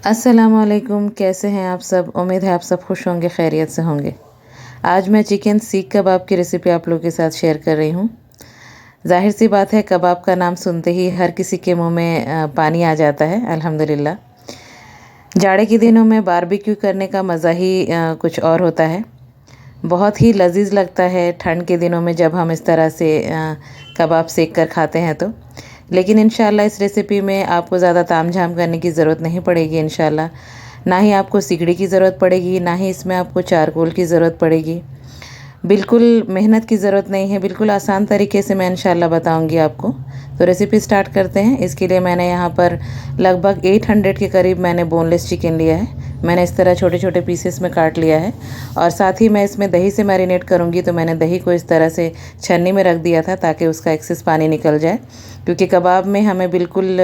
अस्सलामुअलैकुम, कैसे हैं आप सब। उम्मीद है आप सब खुश होंगे, खैरियत से होंगे। आज मैं चिकन सीख कबाब की रेसिपी आप लोगों के साथ शेयर कर रही हूँ। जाहिर सी बात है, कबाब का नाम सुनते ही हर किसी के मुंह में पानी आ जाता है। अल्हम्दुलिल्लाह, जाड़े के दिनों में बारबेक्यू करने का मज़ा ही कुछ और होता है। बहुत ही लजीज लगता है ठंड के दिनों में जब हम इस तरह से कबाब सेक कर खाते हैं तो। लेकिन इंशाल्लाह इस रेसिपी में आपको ज़्यादा तामझाम करने की ज़रूरत नहीं पड़ेगी इंशाल्लाह। ना ही आपको सिगड़ी की ज़रूरत पड़ेगी, ना ही इसमें आपको चारकोल की ज़रूरत पड़ेगी। बिल्कुल मेहनत की ज़रूरत नहीं है, बिल्कुल आसान तरीके से मैं इंशाल्लाह बताऊंगी आपको। तो रेसिपी स्टार्ट करते हैं। इसके लिए मैंने यहाँ पर लगभग 800 के करीब मैंने बोनलेस चिकन लिया है। मैंने इस तरह छोटे छोटे पीसेस में काट लिया है और साथ ही मैं इसमें दही से मैरिनेट करूँगी। तो मैंने दही को इस तरह से छन्नी में रख दिया था ताकि उसका एक्सेस पानी निकल जाए, क्योंकि कबाब में हमें बिल्कुल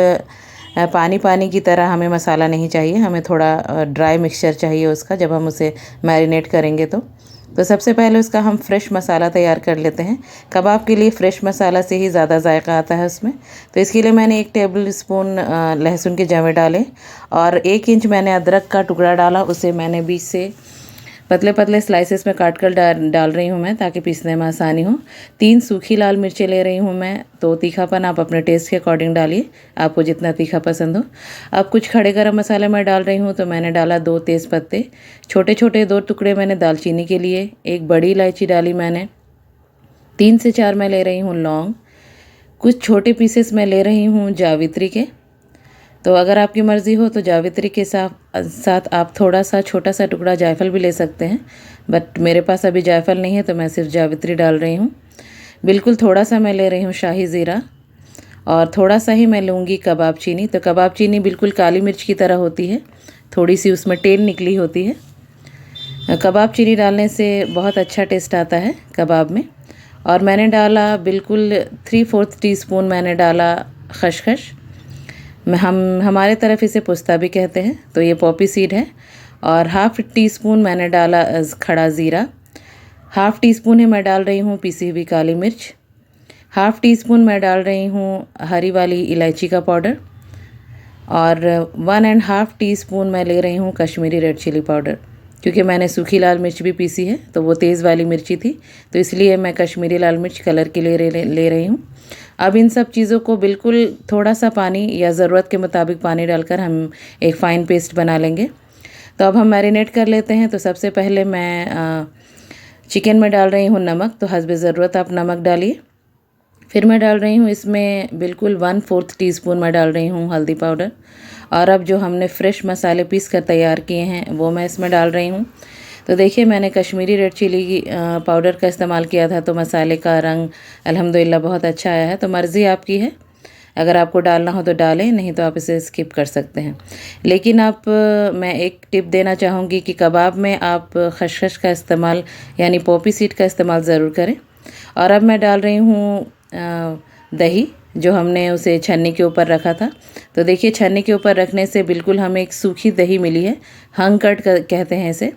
पानी पानी की तरह हमें मसाला नहीं चाहिए। हमें थोड़ा ड्राई मिक्सचर चाहिए उसका, जब हम उसे मैरिनेट करेंगे तो सबसे पहले उसका हम फ्रेश मसाला तैयार कर लेते हैं। कबाब के लिए फ्रेश मसाला से ही ज़्यादा जायका आता है उसमें। तो इसके लिए मैंने 1 टेबल स्पून लहसुन के जवे डाले और 1 इंच मैंने अदरक का टुकड़ा डाला। उसे मैंने बीच से पतले पतले स्लाइसेस में काट कर डाल रही हूँ मैं, ताकि पीसने में आसानी हो। 3 सूखी लाल मिर्चें ले रही हूँ मैं। तो तीखापन आप अपने टेस्ट के अकॉर्डिंग डालिए, आपको जितना तीखा पसंद हो। अब कुछ खड़े गरम मसाले मैं डाल रही हूँ। तो मैंने डाला 2 तेज़ पत्ते, छोटे छोटे 2 टुकड़े मैंने दालचीनी के लिए, 1 बड़ी इलायची डाली मैंने, 3 से 4 मैं ले रही हूँ लौंग, कुछ छोटे पीसेस मैं ले रही हूँ जावित्री के। तो अगर आपकी मर्ज़ी हो तो जावित्री के साथ आप थोड़ा सा छोटा सा टुकड़ा जायफल भी ले सकते हैं, बट मेरे पास अभी जायफल नहीं है तो मैं सिर्फ जावित्री डाल रही हूँ। बिल्कुल थोड़ा सा मैं ले रही हूँ शाही ज़ीरा और थोड़ा सा ही मैं लूँगी कबाब चीनी। तो कबाब चीनी बिल्कुल काली मिर्च की तरह होती है, थोड़ी सी उसमें टेल निकली होती है। कबाब चीनी डालने से बहुत अच्छा टेस्ट आता है कबाब में। और मैंने डाला बिल्कुल 3/4 टीस्पून मैंने डाला खसखस। हमारे तरफ इसे पुस्ता भी कहते हैं, तो ये पॉपी सीड है। और 1/2 टीस्पून मैंने डाला खड़ा ज़ीरा। 1/2 टीस्पून ही मैं डाल रही हूँ पीसी हुई काली मिर्च। 1/2 टीस्पून मैं डाल रही हूँ हरी वाली इलायची का पाउडर। और 1.5 टीस्पून मैं ले रही हूँ कश्मीरी रेड चिली पाउडर, क्योंकि मैंने सूखी लाल मिर्च भी पीसी है तो वो तेज़ वाली मिर्ची थी, तो इसलिए मैं कश्मीरी लाल मिर्च कलर के लिए ले रही हूँ। अब इन सब चीज़ों को बिल्कुल थोड़ा सा पानी या ज़रूरत के मुताबिक पानी डालकर हम एक फ़ाइन पेस्ट बना लेंगे। तो अब हम मैरिनेट कर लेते हैं। तो सबसे पहले मैं चिकन में डाल रही हूँ नमक। तो हस्बे ज़रूरत आप नमक डालिए। फिर मैं डाल रही हूँ इसमें बिल्कुल 1/4 टीस्पून मैं डाल रही हूँ हल्दी पाउडर। और अब जो हमने फ्रेश मसाले पीस कर तैयार किए हैं वो मैं इसमें डाल रही हूँ। तो देखिए, मैंने कश्मीरी रेड चिली पाउडर का इस्तेमाल किया था, तो मसाले का रंग अल्हम्दुलिल्लाह बहुत अच्छा आया है। तो मर्ज़ी आपकी है, अगर आपको डालना हो तो डालें, नहीं तो आप इसे स्किप कर सकते हैं। लेकिन मैं एक टिप देना चाहूँगी कि कबाब में आप खसखस का इस्तेमाल यानी पॉपी सीड का इस्तेमाल ज़रूर करें। और अब मैं डाल रही हूँ दही, जो हमने उसे छन्नी के ऊपर रखा था। तो देखिए, छन्नी के ऊपर रखने से बिल्कुल हमें एक सूखी दही मिली है, हंग कट कहते हैं इसे।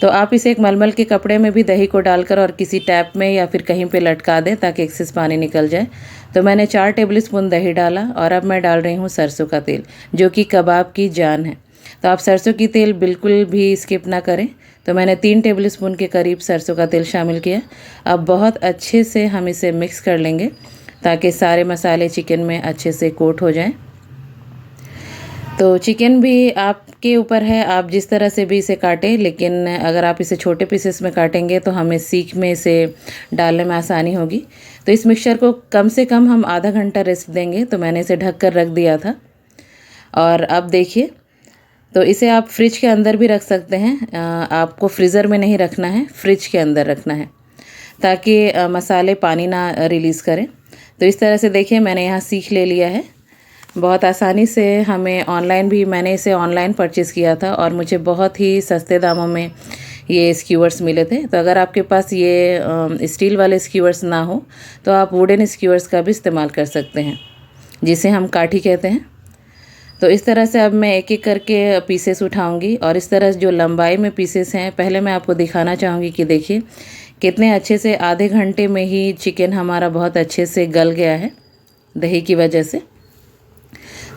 तो आप इसे एक मलमल के कपड़े में भी दही को डालकर और किसी टैप में या फिर कहीं पे लटका दें ताकि एक्सेस पानी निकल जाए। तो मैंने 4 टेबल स्पून दही डाला और अब मैं डाल रही हूँ सरसों का तेल, जो कि कबाब की जान है। तो आप सरसों की तेल बिल्कुल भी स्किप ना करें। तो मैंने 3 टेबल स्पून के करीब सरसों का तेल शामिल किया। अब बहुत अच्छे से हम इसे मिक्स कर लेंगे ताकि सारे मसाले चिकन में अच्छे से कोट हो जाएं। तो चिकन भी आपके ऊपर है, आप जिस तरह से भी इसे काटें, लेकिन अगर आप इसे छोटे पीसेस में काटेंगे तो हमें सीख में इसे डालने में आसानी होगी। तो इस मिक्सचर को कम से कम हम आधा घंटा रेस्ट देंगे। तो मैंने इसे ढक कर रख दिया था। और अब देखिए, तो इसे आप फ्रिज के अंदर भी रख सकते हैं। आपको फ्रीज़र में नहीं रखना है, फ्रिज के अंदर रखना है, ताकि मसाले पानी ना रिलीज़ करें। तो इस तरह से देखिए, मैंने यहाँ सीख ले लिया है बहुत आसानी से। मैंने इसे ऑनलाइन परचेज़ किया था और मुझे बहुत ही सस्ते दामों में ये स्क्यूअर्स मिले थे। तो अगर आपके पास ये स्टील वाले स्क्यूअर्स ना हो तो आप वुडन स्क्यूअर्स का भी इस्तेमाल कर सकते हैं, जिसे हम काठी कहते हैं। तो इस तरह से अब मैं एक एक करके पीसेस उठाऊंगी और इस तरह जो लंबाई में पीसेस हैं, पहले मैं आपको दिखाना चाहूँगी कि देखिए कितने अच्छे से आधे घंटे में ही चिकन हमारा बहुत अच्छे से गल गया है दही की वजह से।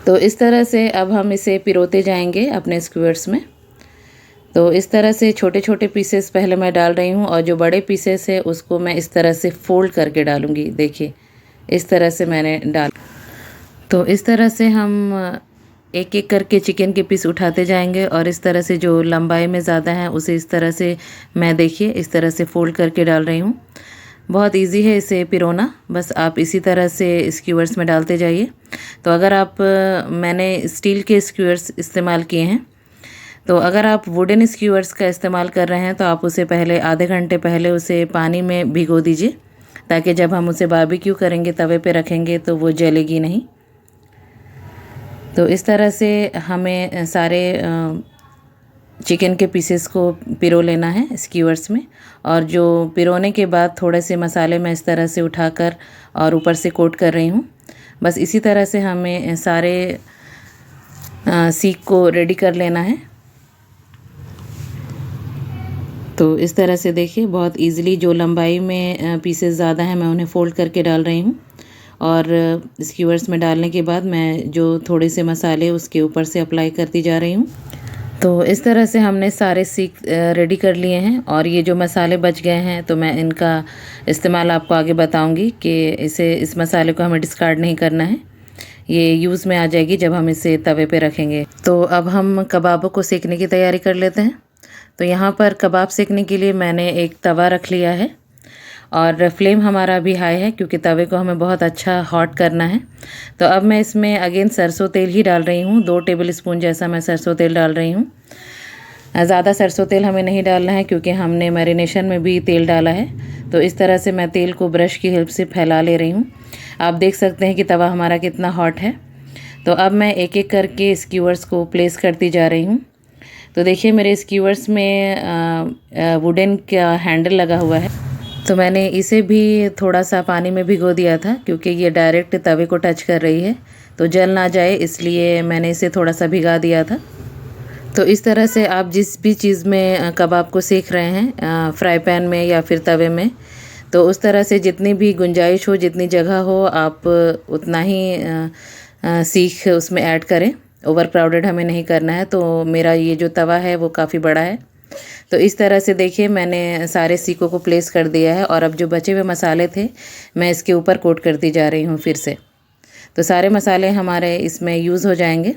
तो इस तरह से अब हम इसे पिरोते जाएंगे अपने स्क्यूअर्स में। तो इस तरह से छोटे छोटे पीसेस पहले मैं डाल रही हूँ और जो बड़े पीसेस है उसको मैं इस तरह से फोल्ड करके डालूँगी। देखिए इस तरह से मैंने डाल। तो इस तरह से हम एक एक करके चिकन के पीस उठाते जाएंगे और इस तरह से जो लंबाई में ज़्यादा है उसे इस तरह से मैं देखिए इस तरह से फोल्ड करके डाल रही हूँ। बहुत इजी है इसे पिरोना, बस आप इसी तरह से स्क्यूअर्स में डालते जाइए। तो अगर आप मैंने स्टील के स्क्यूअर्स इस्तेमाल किए हैं, तो अगर आप वुडन स्क्यूअर्स का इस्तेमाल कर रहे हैं तो आप उसे पहले आधे घंटे पहले उसे पानी में भिगो दीजिए, ताकि जब हम उसे बारबेक्यू करेंगे तवे पे रखेंगे तो वो जलेगी नहीं। तो इस तरह से हमें सारे चिकन के पीसेस को पिरो लेना है स्क्यूअर्स में। और जो पिरोने के बाद थोड़े से मसाले मैं इस तरह से उठाकर और ऊपर से कोट कर रही हूँ। बस इसी तरह से हमें सारे सीख को रेडी कर लेना है। तो इस तरह से देखिए बहुत इजीली जो लंबाई में पीसेस ज़्यादा हैं मैं उन्हें फोल्ड करके डाल रही हूँ और स्क्यूअर्स में डालने के बाद मैं जो थोड़े से मसाले उसके ऊपर से अप्लाई करती जा रही हूँ। तो इस तरह से हमने सारे सीख रेडी कर लिए हैं और ये जो मसाले बच गए हैं तो मैं इनका इस्तेमाल आपको आगे बताऊंगी कि इस मसाले को हमें डिस्कार्ड नहीं करना है, ये यूज़ में आ जाएगी जब हम इसे तवे पे रखेंगे। तो अब हम कबाबों को सेकने की तैयारी कर लेते हैं। तो यहाँ पर कबाब सेकने के लिए मैंने एक तवा रख लिया है और फ्लेम हमारा अभी हाई है क्योंकि तवे को हमें बहुत अच्छा हॉट करना है। तो अब मैं इसमें अगेन सरसों तेल ही डाल रही हूँ, 2 टेबल स्पून जैसा मैं सरसों तेल डाल रही हूँ। ज़्यादा सरसों तेल हमें नहीं डालना है क्योंकि हमने मैरिनेशन में भी तेल डाला है। तो इस तरह से मैं तेल को ब्रश की हेल्प से फैला ले रही हूँ। आप देख सकते हैं कि तवा हमारा कितना हॉट है। तो अब मैं एक एक करके स्क्यूअर्स को प्लेस करती जा रही हूँ। तो देखिए मेरे स्क्यूअर्स में वुडन का हैंडल लगा हुआ है, तो मैंने इसे भी थोड़ा सा पानी में भिगो दिया था क्योंकि ये डायरेक्ट तवे को टच कर रही है तो जल ना जाए, इसलिए मैंने इसे थोड़ा सा भिगा दिया था। तो इस तरह से आप जिस भी चीज़ में कबाब को सेक रहे हैं, फ्राई पैन में या फिर तवे में, तो उस तरह से जितनी भी गुंजाइश हो, जितनी जगह हो, आप उतना ही सीख उसमें ऐड करें। ओवर क्राउडेड हमें नहीं करना है। तो मेरा ये जो तवा है वो काफ़ी बड़ा है। तो इस तरह से देखिए मैंने सारे सीखों को प्लेस कर दिया है और अब जो बचे हुए मसाले थे मैं इसके ऊपर कोट करती जा रही हूँ फिर से। तो सारे मसाले हमारे इसमें यूज़ हो जाएंगे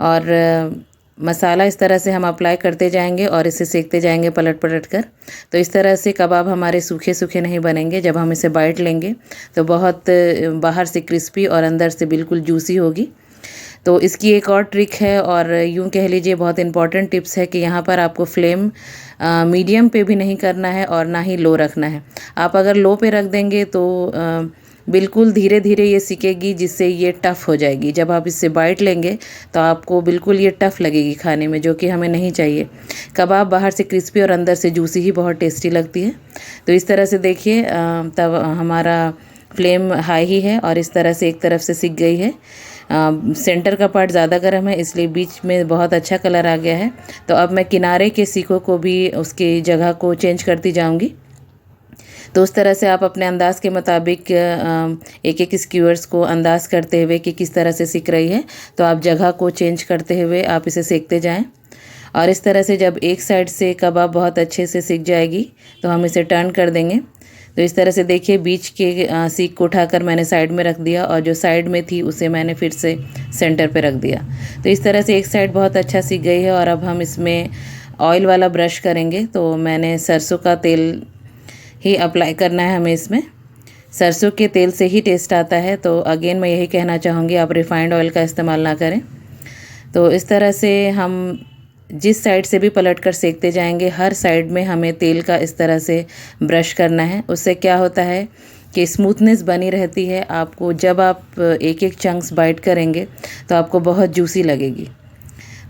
और मसाला इस तरह से हम अप्लाई करते जाएंगे और इसे सेकते जाएंगे पलट पलट कर। तो इस तरह से कबाब हमारे सूखे सूखे नहीं बनेंगे। जब हम इसे बाइट लेंगे तो बहुत बाहर से क्रिस्पी और अंदर से बिल्कुल जूसी होगी। तो इसकी एक और ट्रिक है और यूँ कह लीजिए बहुत इंपॉर्टेंट टिप्स है कि यहाँ पर आपको फ्लेम मीडियम पे भी नहीं करना है और ना ही लो रखना है। आप अगर लो पे रख देंगे तो बिल्कुल धीरे धीरे ये सिकेगी, जिससे ये टफ़ हो जाएगी। जब आप इससे बाइट लेंगे तो आपको बिल्कुल ये टफ़ लगेगी खाने में, जो कि हमें नहीं चाहिए। कबाब बाहर से क्रिस्पी और अंदर से जूसी ही बहुत टेस्टी लगती है। तो इस तरह से देखिए तब हमारा फ्लेम हाई ही है और इस तरह से एक तरफ से सिक गई है। सेंटर का पार्ट ज़्यादा गर्म है इसलिए बीच में बहुत अच्छा कलर आ गया है। तो अब मैं किनारे के सीखों को भी उसकी जगह को चेंज करती जाऊंगी। तो उस तरह से आप अपने अंदाज़ के मुताबिक एक एक स्क्यूअर्स को अंदाज़ करते हुए कि किस तरह से सिक रही है, तो आप जगह को चेंज करते हुए आप इसे सेकते जाएं। और इस तरह से जब एक साइड से कबाब बहुत अच्छे से सिक जाएगी तो हम इसे टर्न कर देंगे। तो इस तरह से देखिए बीच के सीख को उठाकर मैंने साइड में रख दिया और जो साइड में थी उसे मैंने फिर से सेंटर पे रख दिया। तो इस तरह से एक साइड बहुत अच्छा सीख गई है और अब हम इसमें ऑयल वाला ब्रश करेंगे। तो मैंने सरसों का तेल ही अप्लाई करना है हमें इसमें। सरसों के तेल से ही टेस्ट आता है। तो अगेन मैं यही कहना चाहूँगी आप रिफाइंड ऑयल का इस्तेमाल ना करें। तो इस तरह से हम जिस साइड से भी पलट कर सेकते जाएंगे, हर साइड में हमें तेल का इस तरह से ब्रश करना है। उससे क्या होता है कि स्मूथनेस बनी रहती है। आपको जब आप एक एक चंक्स बाइट करेंगे तो आपको बहुत जूसी लगेगी।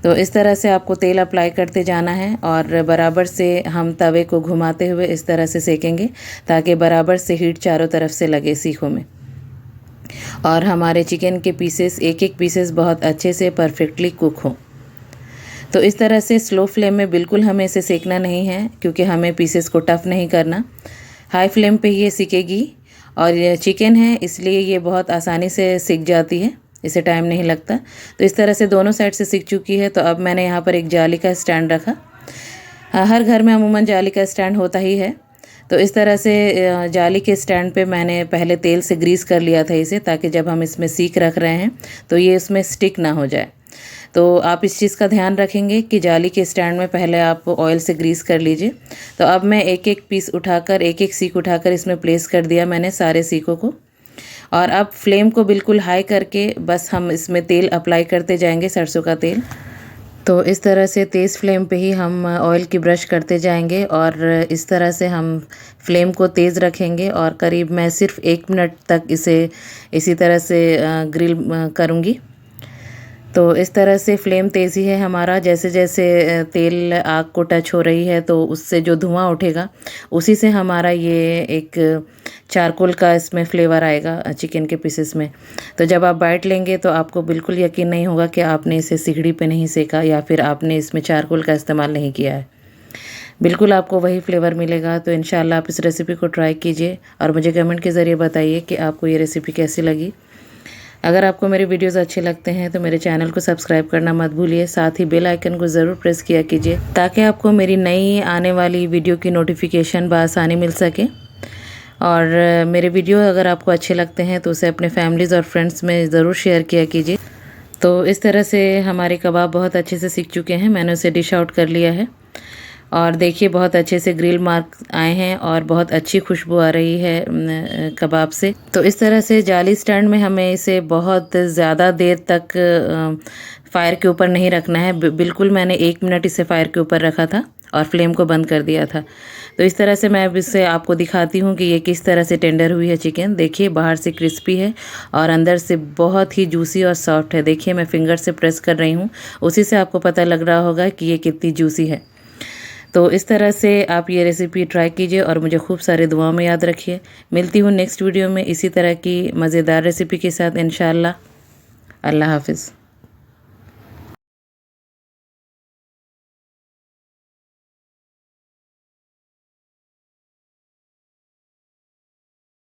तो इस तरह से आपको तेल अप्लाई करते जाना है और बराबर से हम तवे को घुमाते हुए इस तरह से सेकेंगे ताकि बराबर से हीट चारों तरफ से लगे सीखों में और हमारे चिकन के पीसेस एक एक पीसेस बहुत अच्छे से परफेक्टली कुक हों। तो इस तरह से स्लो फ्लेम में बिल्कुल हमें इसे सेकना नहीं है क्योंकि हमें पीसेस को टफ़ नहीं करना। हाई फ्लेम पे ये सिकेगी और ये चिकन है इसलिए ये बहुत आसानी से सिक जाती है। इसे टाइम नहीं लगता। तो इस तरह से दोनों साइड से सीख चुकी है। तो अब मैंने यहाँ पर एक जाली का स्टैंड रखा। हर घर में अमूमन जाली का स्टैंड होता ही है। तो इस तरह से जाली के स्टैंड पे मैंने पहले तेल से ग्रीस कर लिया था इसे, ताकि जब हम इसमें सीख रख रहे हैं तो ये इसमें स्टिक ना हो जाए। तो आप इस चीज़ का ध्यान रखेंगे कि जाली के स्टैंड में पहले आप ऑयल से ग्रीस कर लीजिए। तो अब मैं एक एक पीस उठाकर, एक एक सीख उठाकर इसमें प्लेस कर दिया मैंने सारे सीखों को। और अब फ्लेम को बिल्कुल हाई करके बस हम इसमें तेल अप्लाई करते जाएंगे, सरसों का तेल। तो इस तरह से तेज़ फ्लेम पे ही हम ऑयल की ब्रश करते जाएंगे और इस तरह से हम फ्लेम को तेज़ रखेंगे और करीब मैं सिर्फ 1 मिनट तक इसे इसी तरह से ग्रिल करूँगी। तो इस तरह से फ्लेम तेज़ी है हमारा। जैसे जैसे तेल आग को टच हो रही है तो उससे जो धुआं उठेगा उसी से हमारा ये एक चारकोल का इसमें फ्लेवर आएगा चिकन के पीसेस में। तो जब आप बाइट लेंगे तो आपको बिल्कुल यकीन नहीं होगा कि आपने इसे सिगड़ी पे नहीं सेका या फिर आपने इसमें चारकोल का इस्तेमाल नहीं किया है। बिल्कुल आपको वही फ्लेवर मिलेगा। तो इंशाल्लाह आप इस रेसिपी को ट्राई कीजिए और मुझे कमेंट के ज़रिए बताइए कि आपको ये रेसिपी कैसी लगी। अगर आपको मेरे वीडियोस अच्छे लगते हैं तो मेरे चैनल को सब्सक्राइब करना मत भूलिए। साथ ही बेल आइकन को ज़रूर प्रेस किया कीजिए ताकि आपको मेरी नई आने वाली वीडियो की नोटिफिकेशन बआसानी मिल सके। और मेरे वीडियो अगर आपको अच्छे लगते हैं तो उसे अपने फैमिलीज़ और फ्रेंड्स में ज़रूर शेयर किया कीजिए। तो इस तरह से हमारे कबाब बहुत अच्छे से सीख चुके हैं। मैंने उसे डिश आउट कर लिया है और देखिए बहुत अच्छे से ग्रिल मार्क आए हैं और बहुत अच्छी खुशबू आ रही है कबाब से। तो इस तरह से जाली स्टैंड में हमें इसे बहुत ज़्यादा देर तक फायर के ऊपर नहीं रखना है। बिल्कुल मैंने 1 मिनट इसे फायर के ऊपर रखा था और फ्लेम को बंद कर दिया था। तो इस तरह से मैं अब इससे आपको दिखाती हूँ कि ये किस तरह से टेंडर हुई है चिकन। देखिए बाहर से क्रिस्पी है और अंदर से बहुत ही जूसी और सॉफ्ट है। देखिए मैं फिंगर से प्रेस कर रही हूँ, उसी से आपको पता लग रहा होगा कि ये कितनी जूसी है। तो इस तरह से आप ये रेसिपी ट्राई कीजिए और मुझे खूब सारे दुआओं में याद रखिए। मिलती हूँ नेक्स्ट वीडियो में इसी तरह की मज़ेदार रेसिपी के साथ इंशाअल्लाह। अल्लाह हाफ़िज़।